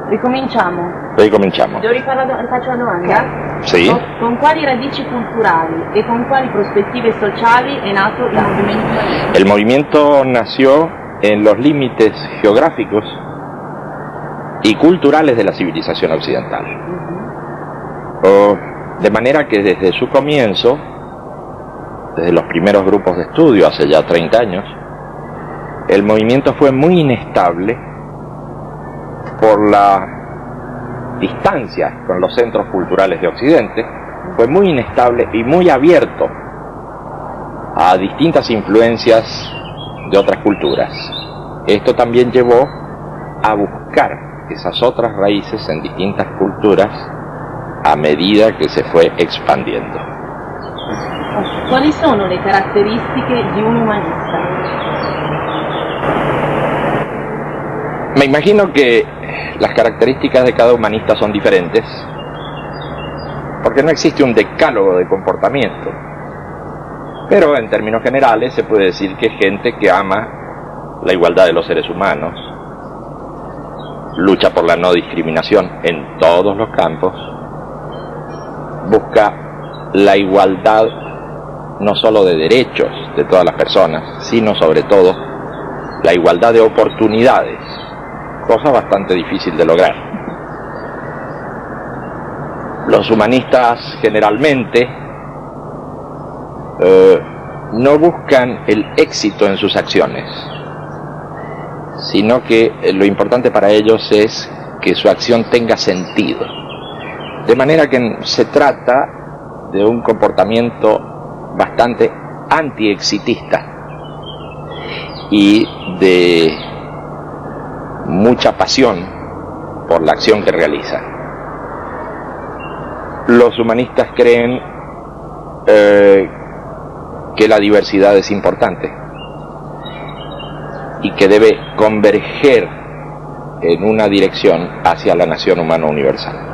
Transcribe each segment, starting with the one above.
Ricominciamo. Ricominciamo. Devo rifaccio la domanda? Sì. Con quali radici culturali e con quali prospettive sociali è nato il movimiento humanista? El movimiento nació en los límites geográficos y culturales de la civilización occidental. De manera que desde su comienzo, desde los primeros grupos de estudio hace ya 30 años, el movimiento fue muy inestable por la distancia con los centros culturales de Occidente, fue muy inestable y muy abierto a distintas influencias de otras culturas. Esto también llevó a buscar esas otras raíces en distintas culturas a medida que se fue expandiendo. Quali sono le caratteristiche di un umanista? Me imagino que las características de cada humanista son diferentes, porque no existe un decálogo de comportamiento. Pero en términos generales se puede decir que es gente que ama la igualdad de los seres humanos, lucha por la no discriminación en todos los campos, busca la igualdad no solo de derechos de todas las personas, sino sobre todo la igualdad de oportunidades, cosa bastante difícil de lograr. Los humanistas generalmente no buscan el éxito en sus acciones, sino que lo importante para ellos es que su acción tenga sentido. De manera que se trata de un comportamiento bastante antiexitista y de mucha pasión por la acción que realizan. Los humanistas creen que la diversidad es importante y que debe converger en una dirección hacia la nación humana universal.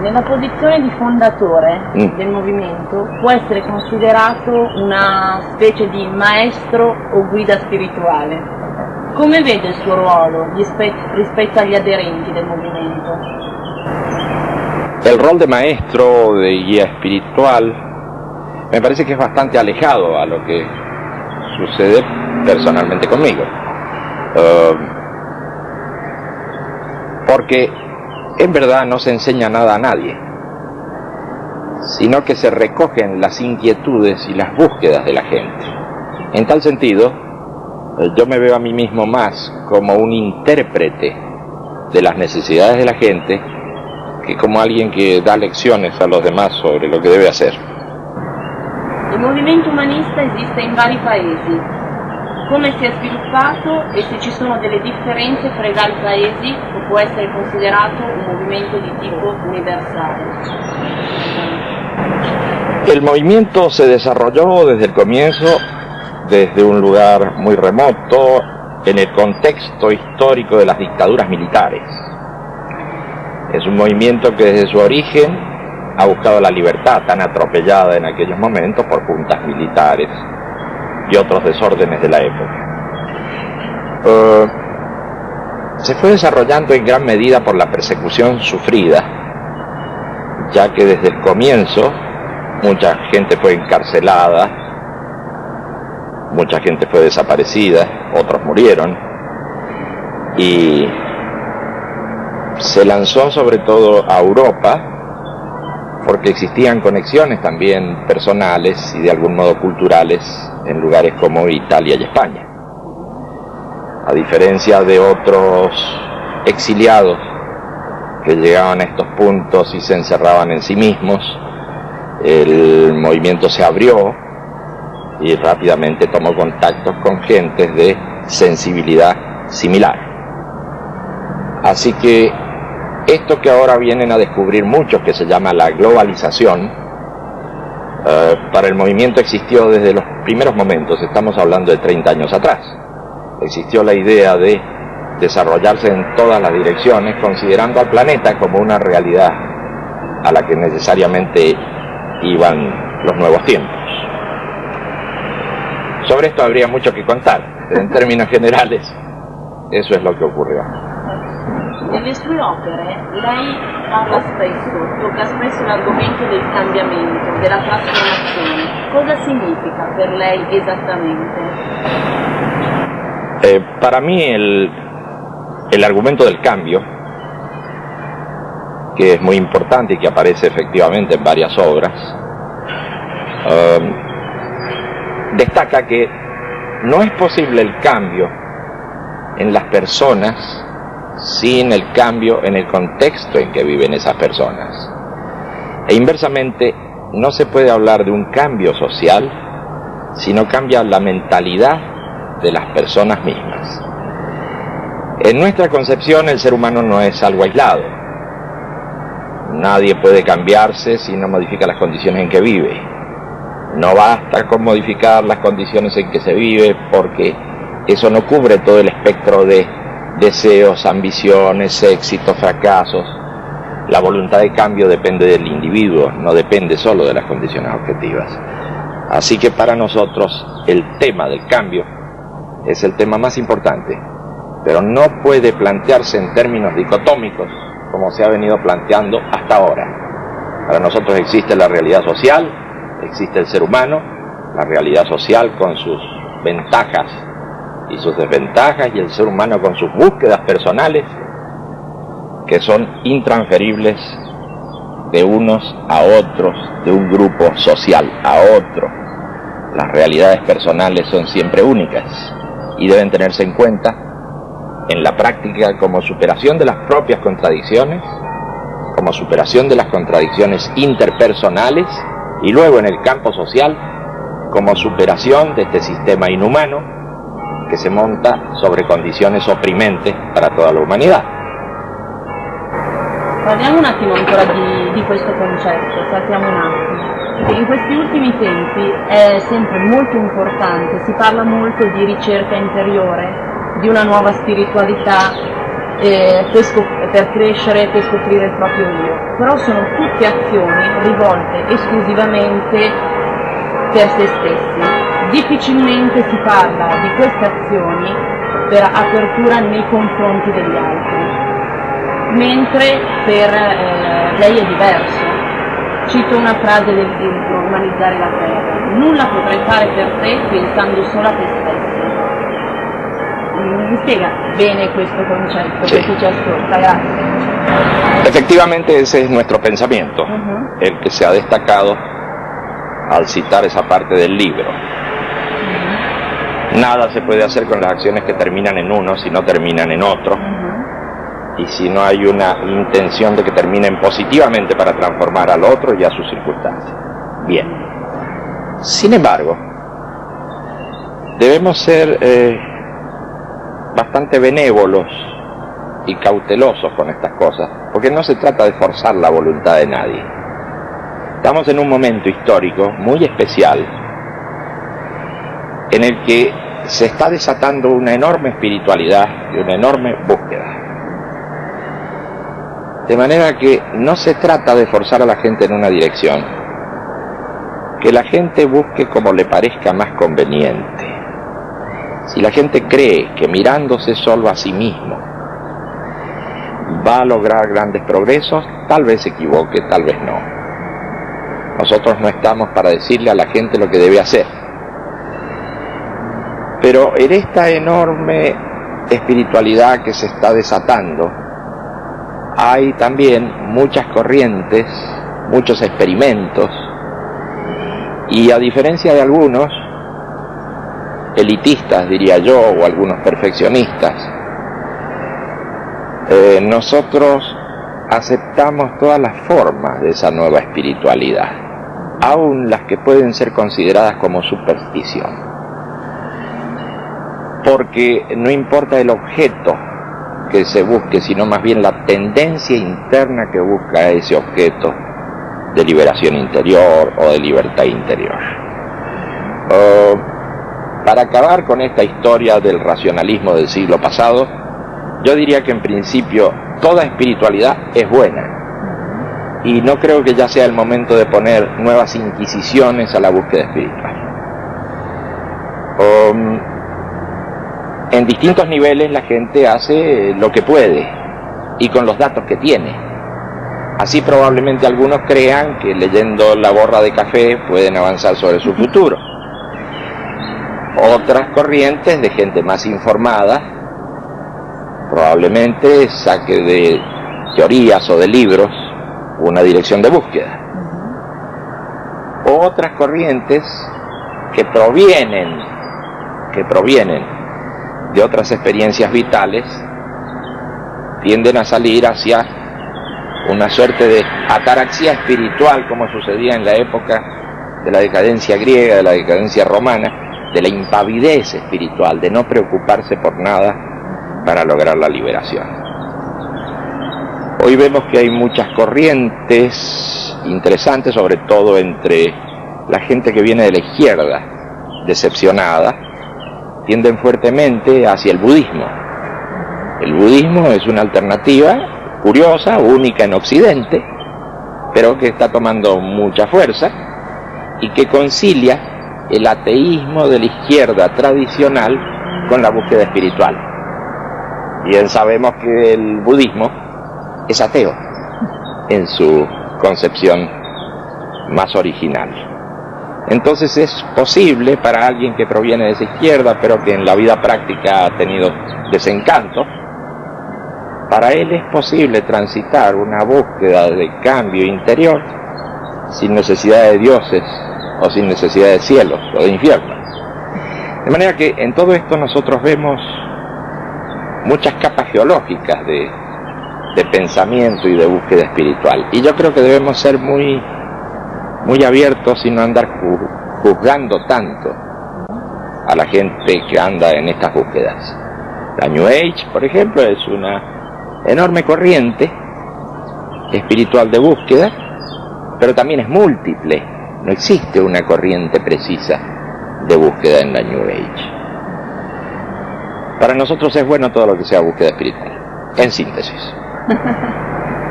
Nella posizione di fondatore del movimento può essere considerato una specie di maestro o guida spirituale. Come vede il suo ruolo rispetto agli aderenti del movimento? El rol de maestro o de guía espiritual me parece que es bastante alejado a lo que sucede personalmente conmigo. Porque en verdad no se enseña nada a nadie, sino que se recogen las inquietudes y las búsquedas de la gente. En tal sentido, yo me veo a mí mismo más como un intérprete de las necesidades de la gente que como alguien que da lecciones a los demás sobre lo que debe hacer. Il movimento umanista esiste in vari paesi. Come si è sviluppato e se ci sono delle differenze fra i vari paesi o può essere considerato un movimento di tipo universale? El movimiento se desarrolló desde el comienzo, desde un lugar muy remoto, en el contexto histórico de las dictaduras militares. Es un movimiento que desde su origen ha buscado la libertad tan atropellada en aquellos momentos por juntas militares y otros desórdenes de la época. Se fue desarrollando en gran medida por la persecución sufrida, ya que desde el comienzo mucha gente fue encarcelada, mucha gente fue desaparecida, otros murieron, y se lanzó sobre todo a Europa porque existían conexiones también personales y de algún modo culturales en lugares como Italia y España. A diferencia de otros exiliados que llegaban a estos puntos y se encerraban en sí mismos, el movimiento se abrió y rápidamente tomó contactos con gentes de sensibilidad similar. Así que esto que ahora vienen a descubrir muchos, que se llama la globalización, para el movimiento existió desde los primeros momentos, estamos hablando de 30 años atrás. Existió la idea de desarrollarse en todas las direcciones, considerando al planeta como una realidad a la que necesariamente iban los nuevos tiempos. Sobre esto habría mucho que contar, en términos generales. Eso es lo que ocurrió. Nelle sue opere lei parla spesso, tocca spesso l'argomento del cambiamento, della trasformazione. Cosa significa per lei esattamente? Para mí el argumento del cambio, que es muy importante y que aparece efectivamente en varias obras, destaca que no es posible el cambio en las personas sin el cambio en el contexto en que viven esas personas. E inversamente, no se puede hablar de un cambio social si no cambia la mentalidad de las personas mismas. En nuestra concepción, el ser humano no es algo aislado. Nadie puede cambiarse si no modifica las condiciones en que vive. No basta con modificar las condiciones en que se vive, porque eso no cubre todo el espectro de deseos, ambiciones, éxitos, fracasos. La voluntad de cambio depende del individuo, no depende solo de las condiciones objetivas. Así que para nosotros el tema del cambio es el tema más importante, pero no puede plantearse en términos dicotómicos como se ha venido planteando hasta ahora. Para nosotros existe la realidad social, existe el ser humano, la realidad social con sus ventajas y sus desventajas, y el ser humano con sus búsquedas personales, que son intransferibles de unos a otros, de un grupo social a otro. Las realidades personales son siempre únicas y deben tenerse en cuenta en la práctica como superación de las propias contradicciones, como superación de las contradicciones interpersonales, y luego en el campo social como superación de este sistema inhumano che si monta sobre condizioni opprimenti per tutta l'umanità. Parliamo un attimo ancora di questo concetto, saltiamo un attimo. In questi ultimi tempi è sempre molto importante, si parla molto di ricerca interiore, di una nuova spiritualità per crescere, per scoprire il proprio io, però sono tutte azioni rivolte esclusivamente per se stessi. Difficilmente si parla di queste azioni per apertura nei confronti degli altri, mentre per lei è diverso. Cito una frase del libro Umanizzare la Terra: nulla potrai fare per te pensando solo a te stesso. Mi spiega bene questo concetto, sí. Per chi ci ascolta, grazie. Efectivamente ese es nuestro pensamiento, el que se ha destacado al citar esa parte del libro. Nada se puede hacer con las acciones que terminan en uno si no terminan en otro, y si no hay una intención de que terminen positivamente para transformar al otro y a sus circunstancias. Bien. Sin embargo, debemos ser bastante benévolos y cautelosos con estas cosas, porque no se trata de forzar la voluntad de nadie. Estamos en un momento histórico muy especial en el que se está desatando una enorme espiritualidad y una enorme búsqueda. De manera que no se trata de forzar a la gente en una dirección, que la gente busque como le parezca más conveniente. Si la gente cree que mirándose solo a sí mismo va a lograr grandes progresos, tal vez se equivoque, tal vez no. Nosotros no estamos para decirle a la gente lo que debe hacer. Pero en esta enorme espiritualidad que se está desatando, hay también muchas corrientes, muchos experimentos, y a diferencia de algunos elitistas, diría yo, o algunos perfeccionistas, nosotros aceptamos todas las formas de esa nueva espiritualidad, aun las que pueden ser consideradas como superstición. Porque no importa el objeto que se busque, sino más bien la tendencia interna que busca ese objeto de liberación interior o de libertad interior. Para acabar con esta historia del racionalismo del siglo pasado, yo diría que en principio toda espiritualidad es buena, y no creo que ya sea el momento de poner nuevas inquisiciones a la búsqueda espiritual. en distintos niveles la gente hace lo que puede y con los datos que tiene. Así probablemente algunos crean que leyendo la borra de café pueden avanzar sobre su futuro. Otras corrientes de gente más informada probablemente saque de teorías o de libros una dirección de búsqueda. Otras corrientes que provienen de otras experiencias vitales tienden a salir hacia una suerte de ataraxia espiritual, como sucedía en la época de la decadencia griega, de la decadencia romana, de la impavidez espiritual, de no preocuparse por nada para lograr la liberación. Hoy vemos que hay muchas corrientes interesantes, sobre todo entre la gente que viene de la izquierda, decepcionada, tienden fuertemente hacia el budismo. El budismo es una alternativa curiosa, única en Occidente, pero que está tomando mucha fuerza y que concilia el ateísmo de la izquierda tradicional con la búsqueda espiritual. Bien sabemos que el budismo es ateo en su concepción más original. Entonces es posible para alguien que proviene de esa izquierda, pero que en la vida práctica ha tenido desencanto, para él es posible transitar una búsqueda de cambio interior sin necesidad de dioses o sin necesidad de cielos o de infiernos. De manera que en todo esto nosotros vemos muchas capas geológicas de pensamiento y de búsqueda espiritual. Y yo creo que debemos ser muy abiertos y no andar juzgando tanto a la gente que anda en estas búsquedas. La New Age, por ejemplo, es una enorme corriente espiritual de búsqueda, pero también es múltiple. No existe una corriente precisa de búsqueda en la New Age. Para nosotros es bueno todo lo que sea búsqueda espiritual, en síntesis.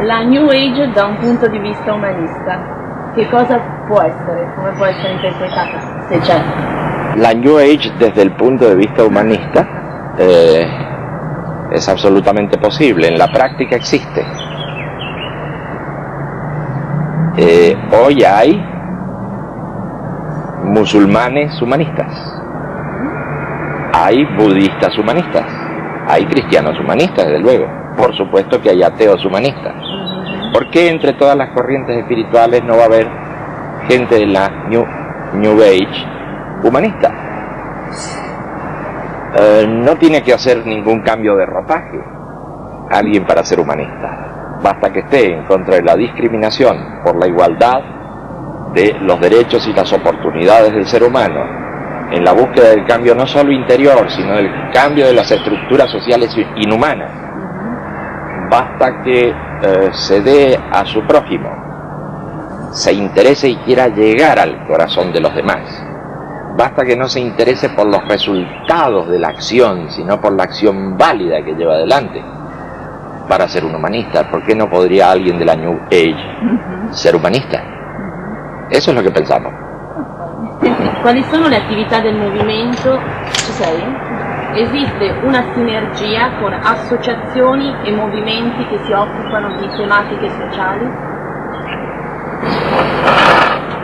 La New Age da un punto di vista umanista. Che cosa può essere? Come può essere interpretata? Se c'è. La New Age desde el punto de vista humanista es absolutamente posible, en la práctica existe. Hoy hay musulmanes humanistas, hay budistas humanistas, hay cristianos humanistas, desde luego. Por supuesto que hay ateos humanistas. ¿Por qué entre todas las corrientes espirituales no va a haber gente de la New Age humanista? No tiene que hacer ningún cambio de ropaje alguien para ser humanista. Basta que esté en contra de la discriminación, por la igualdad de los derechos y las oportunidades del ser humano, en la búsqueda del cambio no solo interior, sino del cambio de las estructuras sociales inhumanas. Basta que se dé a su prójimo, se interese y quiera llegar al corazón de los demás. Basta que no se interese por los resultados de la acción, sino por la acción válida que lleva adelante para ser un humanista. ¿Por qué no podría alguien de la New Age ser humanista? Eso es lo que pensamos. Quali sono le attività del movimento? Ci sei? Esiste una sinergia con associazioni e movimenti che si occupano di tematiche sociali?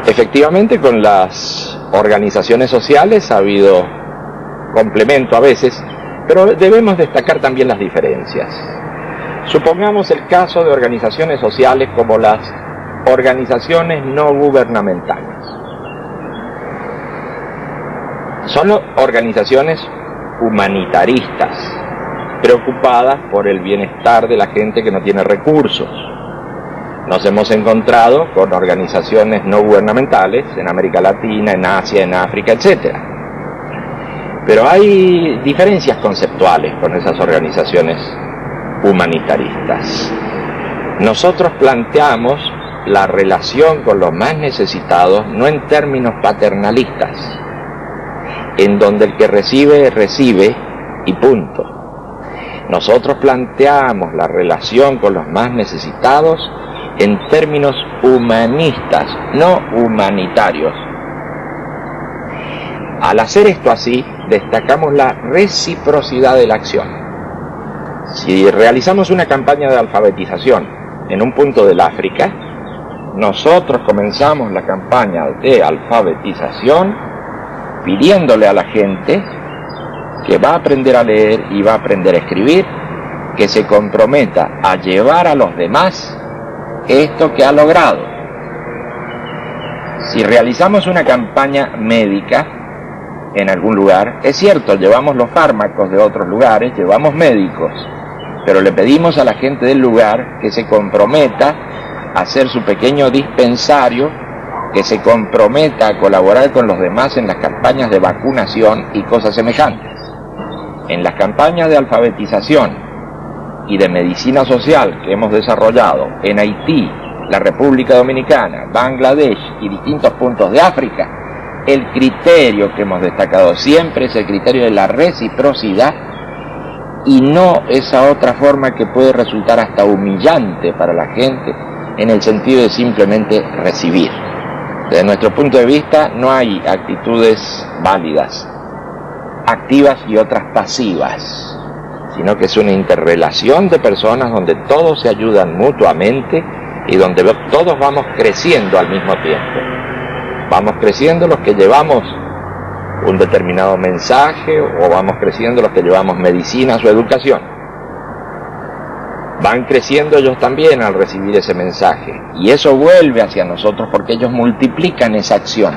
Efectivamente, con las organizaciones sociales ha habido complemento a veces, pero debemos destacar también las diferencias. Supongamos el caso de organizaciones sociales como las organizaciones no gubernamentales. Son organizaciones humanitaristas, preocupadas por el bienestar de la gente que no tiene recursos. Nos hemos encontrado con organizaciones no gubernamentales en América Latina, en Asia, en África, etc. Pero hay diferencias conceptuales con esas organizaciones humanitaristas. Nosotros planteamos la relación con los más necesitados no en términos paternalistas, en donde el que recibe, recibe y punto. Nosotros planteamos la relación con los más necesitados en términos humanistas, no humanitarios. Al hacer esto así, destacamos la reciprocidad de la acción. Si realizamos una campaña de alfabetización en un punto del África, nosotros comenzamos la campaña de alfabetización pidiéndole a la gente que va a aprender a leer y va a aprender a escribir, que se comprometa a llevar a los demás esto que ha logrado. Si realizamos una campaña médica en algún lugar, es cierto, llevamos los fármacos de otros lugares, llevamos médicos, pero le pedimos a la gente del lugar que se comprometa a hacer su pequeño dispensario, que se comprometa a colaborar con los demás en las campañas de vacunación y cosas semejantes. En las campañas de alfabetización y de medicina social que hemos desarrollado en Haití, la República Dominicana, Bangladesh y distintos puntos de África, el criterio que hemos destacado siempre es el criterio de la reciprocidad y no esa otra forma que puede resultar hasta humillante para la gente en el sentido de simplemente recibir. Desde nuestro punto de vista no hay actitudes válidas, activas y otras pasivas, sino que es una interrelación de personas donde todos se ayudan mutuamente y donde todos vamos creciendo al mismo tiempo. Vamos creciendo los que llevamos un determinado mensaje o vamos creciendo los que llevamos medicinas o educación. Van creciendo ellos también al recibir ese mensaje y eso vuelve hacia nosotros porque ellos multiplican esa acción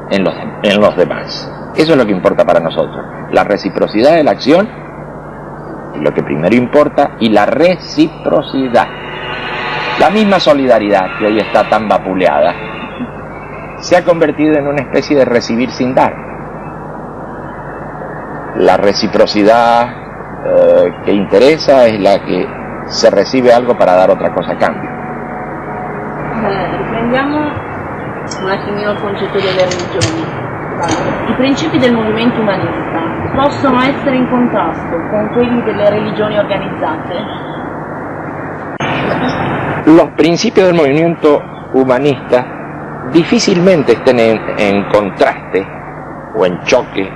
en los demás. Eso es lo que importa para nosotros, la reciprocidad de la acción, lo que primero importa, y la reciprocidad. La misma solidaridad que hoy está tan vapuleada se ha convertido en una especie de recibir sin dar. La reciprocidad que interesa es la que se recibe algo para dar otra cosa a cambio. Riprendiamo un attimino il concetto delle religioni. I principi del movimento umanista possono essere in contrasto con quelli delle religioni organizzate? Los principios del movimiento humanista difícilmente estén en contraste o en choque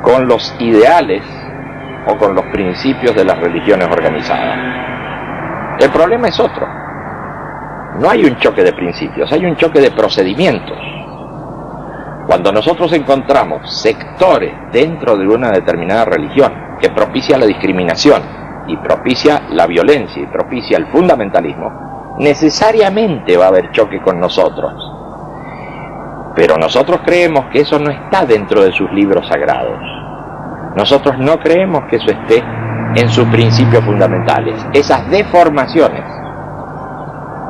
con los ideales o con los principios de las religiones organizadas. El problema es otro. No hay un choque de principios, hay un choque de procedimientos. Cuando nosotros encontramos sectores dentro de una determinada religión que propicia la discriminación y propicia la violencia y propicia el fundamentalismo, necesariamente va a haber choque con nosotros. Pero nosotros creemos que eso no está dentro de sus libros sagrados. Nosotros no creemos que eso esté en sus principios fundamentales. Esas deformaciones,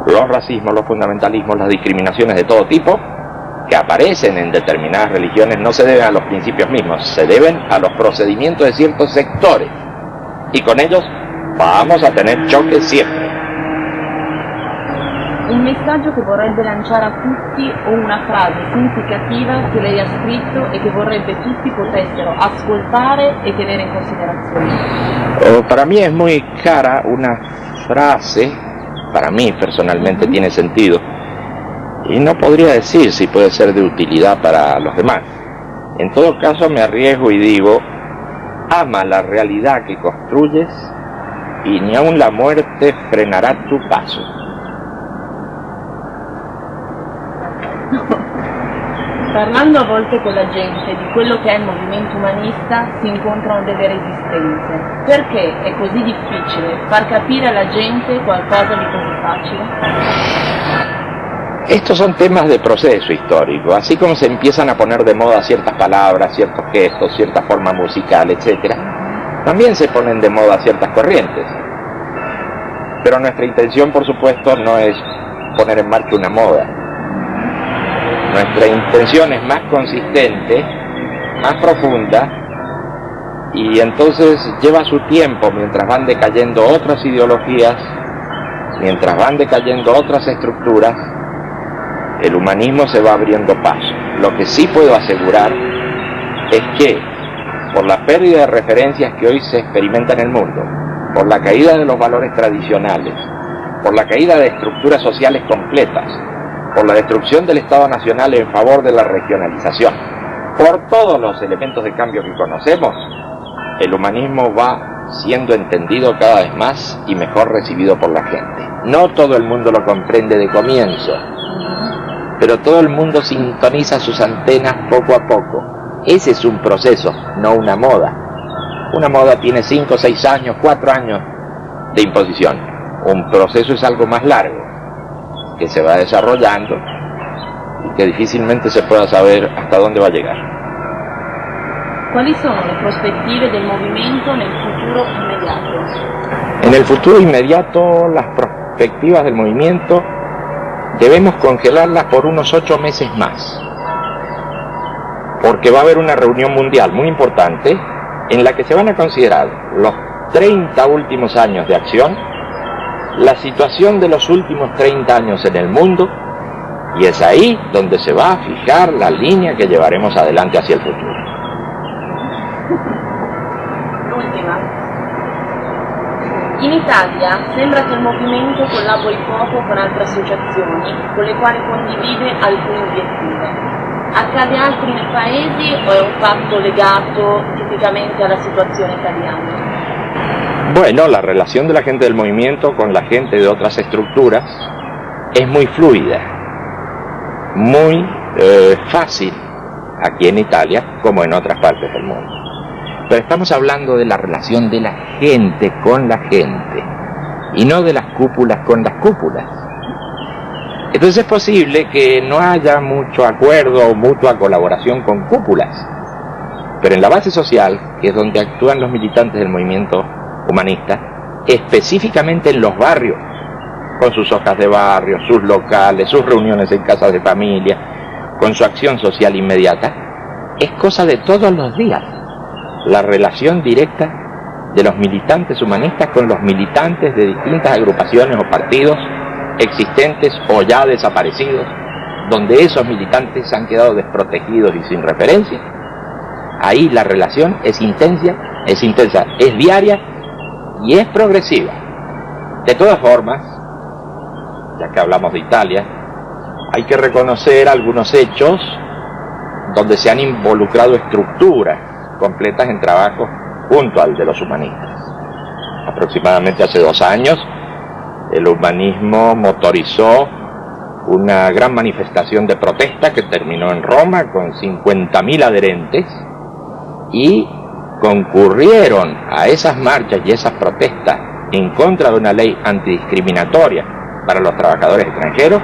los racismos, los fundamentalismos, las discriminaciones de todo tipo, que aparecen en determinadas religiones, no se deben a los principios mismos, se deben a los procedimientos de ciertos sectores. Y con ellos vamos a tener choques siempre. Un messaggio che vorrebbe lanciare a tutti o una frase significativa che lei ha scritto e che vorrebbe tutti potessero ascoltare e tenere in considerazione. Para mí es muy cara una frase, para mí personalmente tiene sentido, y no podría decir si puede ser de utilidad para los demás. En todo caso me arriesgo y digo, ama la realidad que construyes y ni aun la muerte frenará tu paso. Parlando a volte con la gente di quello che è il movimento umanista si incontrano delle resistenze. Perché è così difficile far capire alla gente qualcosa di così facile? Estos son temas de proceso histórico, así como se empiezan a poner de moda ciertas palabras, ciertos gestos, cierta forma musical, etc. También se ponen de moda ciertas corrientes. Pero nuestra intención, por supuesto, no es poner en marcha una moda. Nuestra intención es más consistente, más profunda, y entonces lleva su tiempo mientras van decayendo otras ideologías, mientras van decayendo otras estructuras. El humanismo se va abriendo paso. Lo que sí puedo asegurar es que, por la pérdida de referencias que hoy se experimenta en el mundo, por la caída de los valores tradicionales, por la caída de estructuras sociales completas, por la destrucción del Estado Nacional en favor de la regionalización, por todos los elementos de cambio que conocemos, el humanismo va siendo entendido cada vez más y mejor recibido por la gente. No todo el mundo lo comprende de comienzo, pero todo el mundo sintoniza sus antenas poco a poco. Ese es un proceso, no una moda. Una moda tiene 5, 6 años, 4 años de imposición. Un proceso es algo más largo, que se va desarrollando y que difícilmente se pueda saber hasta dónde va a llegar. Quali sono le prospettive del movimento nel futuro inmediato? En el futuro inmediato, las perspectivas del movimiento debemos congelarlas por unos 8 meses más, porque va a haber una reunión mundial muy importante en la que se van a considerar los 30 últimos años de acción, la situación de los últimos 30 años en el mundo, y es ahí donde se va a fijar la línea que llevaremos adelante hacia el futuro. L'ultima. In Italia sembra che il movimento collabori poco con altre associazioni con le quali condivide alcuni obiettivi. Accade altri nei paesi o è un fatto legato tipicamente alla situazione italiana? Bueno, la relación de la gente del movimiento con la gente de otras estructuras es muy fluida, muy fácil aquí en Italia como en otras partes del mundo. Pero estamos hablando de la relación de la gente con la gente y no de las cúpulas con las cúpulas. Entonces es posible que no haya mucho acuerdo o mutua colaboración con cúpulas, pero en la base social, que es donde actúan los militantes del movimiento humanista, específicamente en los barrios, con sus hojas de barrio, sus locales, sus reuniones en casas de familia, con su acción social inmediata, es cosa de todos los días. La relación directa de los militantes humanistas con los militantes de distintas agrupaciones o partidos existentes o ya desaparecidos, donde esos militantes han quedado desprotegidos y sin referencia. Ahí la relación es intensa, es diaria y es progresiva. De todas formas, ya que hablamos de Italia, hay que reconocer algunos hechos donde se han involucrado estructuras completas en trabajo junto al de los humanistas. Aproximadamente hace 2 años, el humanismo motorizó una gran manifestación de protesta que terminó en Roma con 50.000 adherentes y concurrieron a esas marchas y esas protestas en contra de una ley antidiscriminatoria para los trabajadores extranjeros,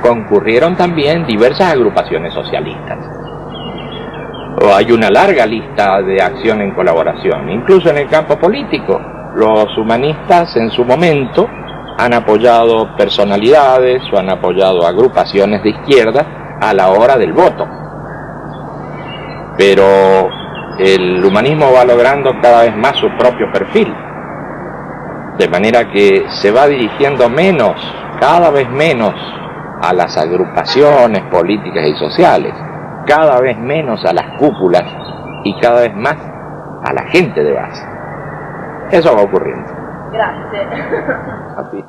concurrieron también diversas agrupaciones socialistas. Hay una larga lista de acción en colaboración, incluso en el campo político. Los humanistas en su momento han apoyado personalidades o han apoyado agrupaciones de izquierda a la hora del voto. Pero el humanismo va logrando cada vez más su propio perfil, de manera que se va dirigiendo menos, cada vez menos, a las agrupaciones políticas y sociales, cada vez menos a las cúpulas y cada vez más a la gente de base. Eso va ocurriendo. Grazie. A ti.